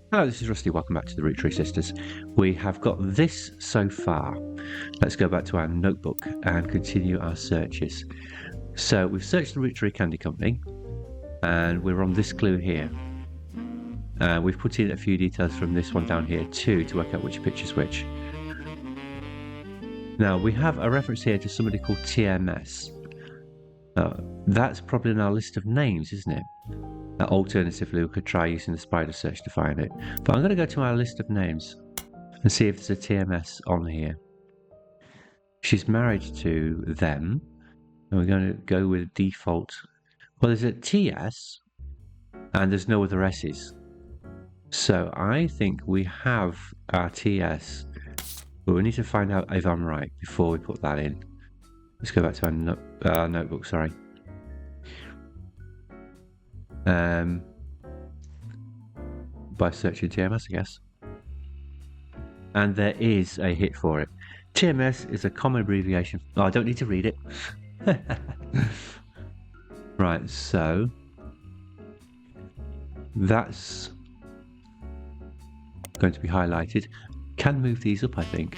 Hello, this is Rusty. Welcome back to the Roottrees Sisters. We have got this so far. Let's go back to our notebook and continue our searches. So we've searched the Roottree Candy Company and we're on this clue here. We've put in a few details from this one down here too to work out which picture's which. Now we have a reference here to somebody called TMS. That's probably in our list of names, isn't it? Alternatively, we could try using the spider search to find it. But I'm going to go to our list of names and see if there's a TMS on here. She's married to them, and we're going to go with default. Well, there's a TS, and there's no other S's. So I think we have our TS, but we need to find out if I'm right before we put that in. Let's go back to our notebook, sorry. By searching TMS, I guess. And there is a hit for it. TMS is a common abbreviation. Oh, I don't need to read it. Right, so that's going to be highlighted. Can move these up, I think.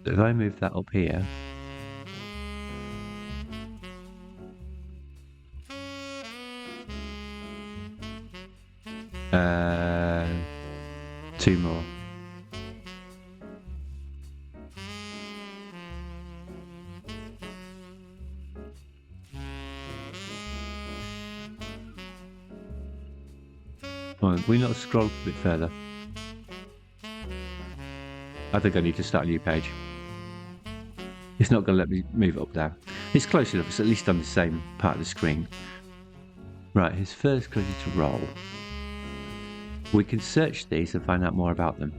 If I move that up here, two more. Well, we not scroll a bit further. I think I need to start a new page. It's not going to let me move it up there. It's close enough. It's at least on the same part of the screen. Right, his first credited role. We can search these and find out more about them.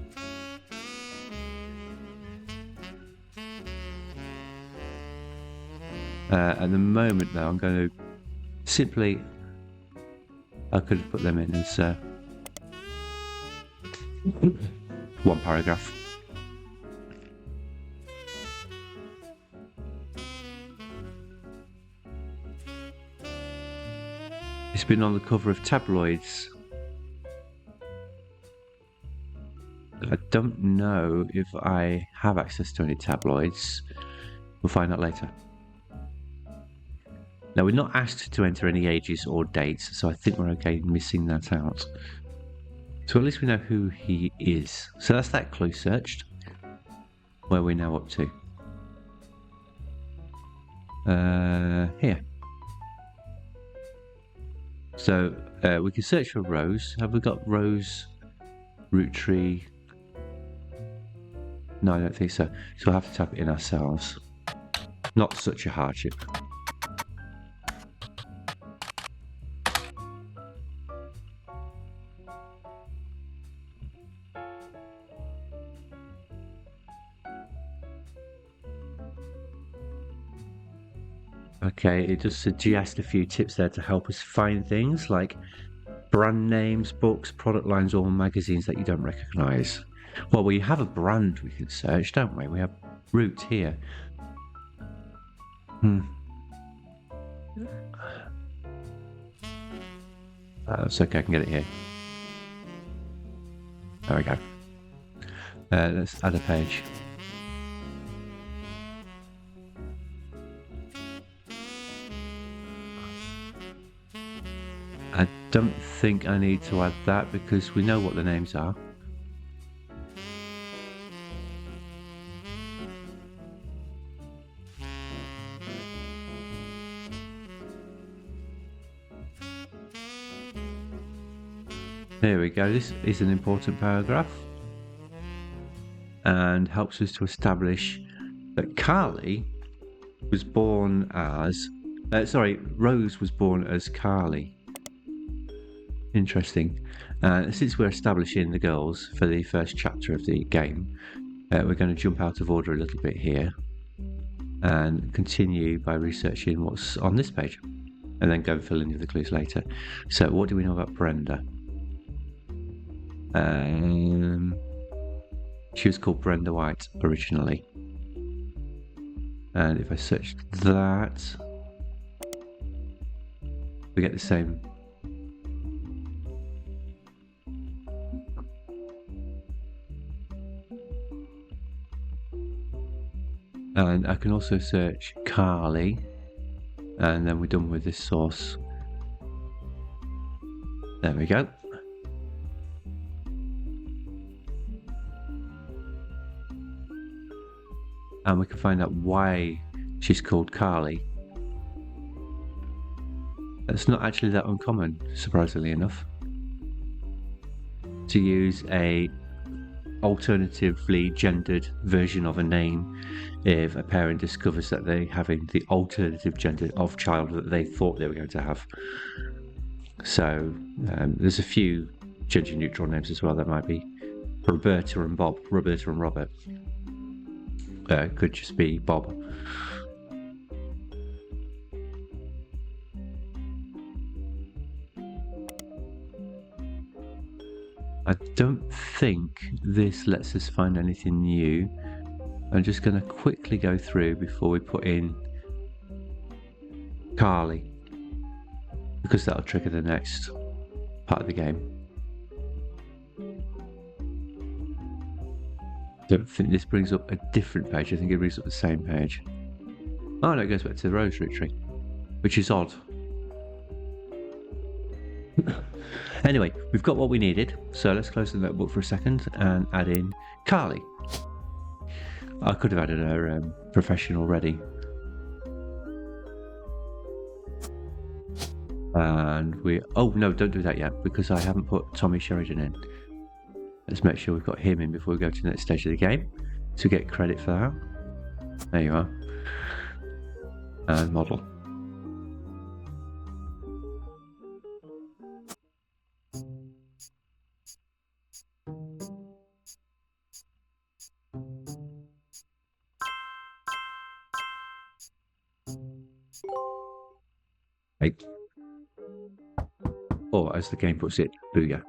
At the moment, though, I'm going to simply... I could have put them in as one paragraph. It's been on the cover of tabloids. I don't know if I have access to any tabloids. We'll find out later. Now, we're not asked to enter any ages or dates, so I think we're okay missing that out. So at least we know who he is. So that's that clue searched. Where are we now up to? Here. So we can search for Rose. Have we got Rose, Roottree? No, I don't think so. So we'll have to type it in ourselves. Not such a hardship. Okay, it does suggest a few tips there to help us find things like brand names, books, product lines, or magazines that you don't recognise. Well, we have a brand we can search, don't we? We have Root here. It's okay, I can get it here. There we go. Let's add a page. I don't think I need to add that because we know what the names are. There we go, this is an important paragraph and helps us to establish that Carly was born as... Rose was born as Carly. Interesting. Since we're establishing the girls for the first chapter of the game, we're going to jump out of order a little bit here and continue by researching what's on this page and then go and fill in the clues later. So what do we know about Brenda? She was called Brenda White originally. And if I searched that, We get the same. And I can also search Carly, and then we're done with this source. There we go. And we can find out why she's called Carly. It's not actually that uncommon, surprisingly enough, to use a alternatively gendered version of a name if a parent discovers that they're having the alternative gender of child that they thought they were going to have. So there's a few gender neutral names as well. There might be Roberta and Bob, Roberta and Robert. Could just be Bob. I don't think this lets us find anything new. I'm just going to quickly go through before we put in Carly, because that'll trigger the next part of the game. Don't think this brings up a different page. I think it brings up the same page. Oh no, it goes back to the Rose Roottrees, which is odd. Anyway, we've got what we needed, so let's close the notebook for a second and add in Carly. I could have added her profession already. And oh no, don't do that yet, because I haven't put Tommy Sheridan in. Let's make sure we've got him in before we go to the next stage of the game to get credit for that. There you are. And model. Right. Or as the game puts it, booyah.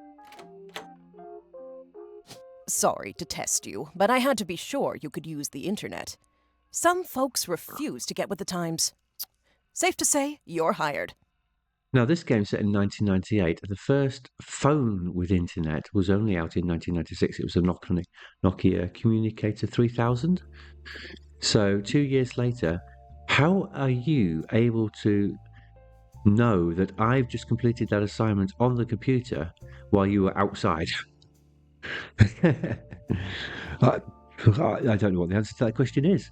Sorry to test you, but I had to be sure you could use the internet. Some folks refuse to get with the times. Safe to say, you're hired. Now, this game's set in 1998. The first phone with internet was only out in 1996. It was a Nokia Communicator 3000. So 2 years later, how are you able to know that I've just completed that assignment on the computer while you were outside? I don't know what the answer to that question is.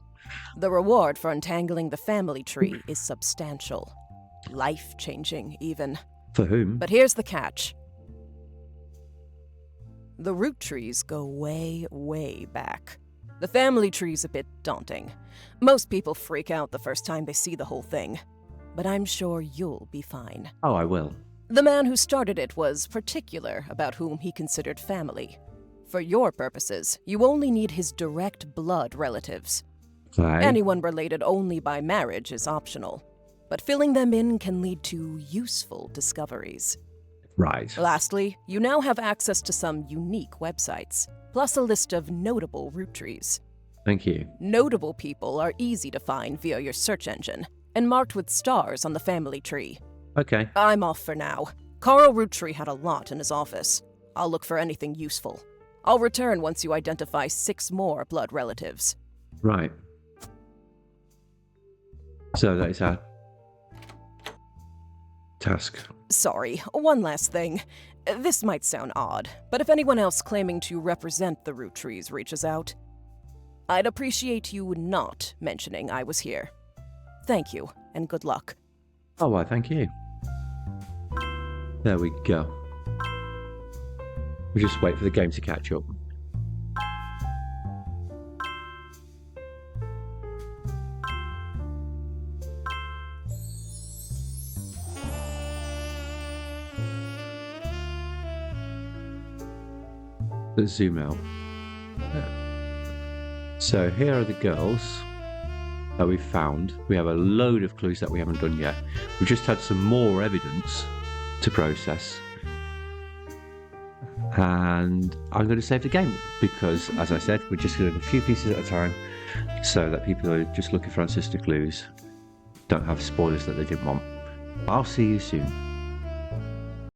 The reward for untangling the family tree is substantial. Life-changing, even. For whom? But here's the catch. The Roottrees go way, way back. The family tree's a bit daunting. Most people freak out the first time they see the whole thing. But I'm sure you'll be fine. Oh, I will. The man who started it was particular about whom he considered family. For your purposes, you only need his direct blood relatives. Right. Anyone related only by marriage is optional, but filling them in can lead to useful discoveries. Right. Lastly, you now have access to some unique websites, plus a list of notable Roottrees. Thank you. Notable people are easy to find via your search engine, and marked with stars on the family tree. Okay. I'm off for now. Carl Roottree had a lot in his office. I'll look for anything useful. I'll return once you identify 6 more blood relatives. Right. So that is our task. Sorry, one last thing. This might sound odd, but if anyone else claiming to represent the Rootrees reaches out, I'd appreciate you not mentioning I was here. Thank you, and good luck. Oh, why, thank you. There we go. We just wait for the game to catch up. Let's zoom out. So here are the girls that we've found. We have a load of clues that we haven't done yet. We've just had some more evidence to process. And I'm going to save the game because, as I said, we're just doing a few pieces at a time so that people who are just looking for ancestor clues don't have spoilers that they didn't want. I'll see you soon.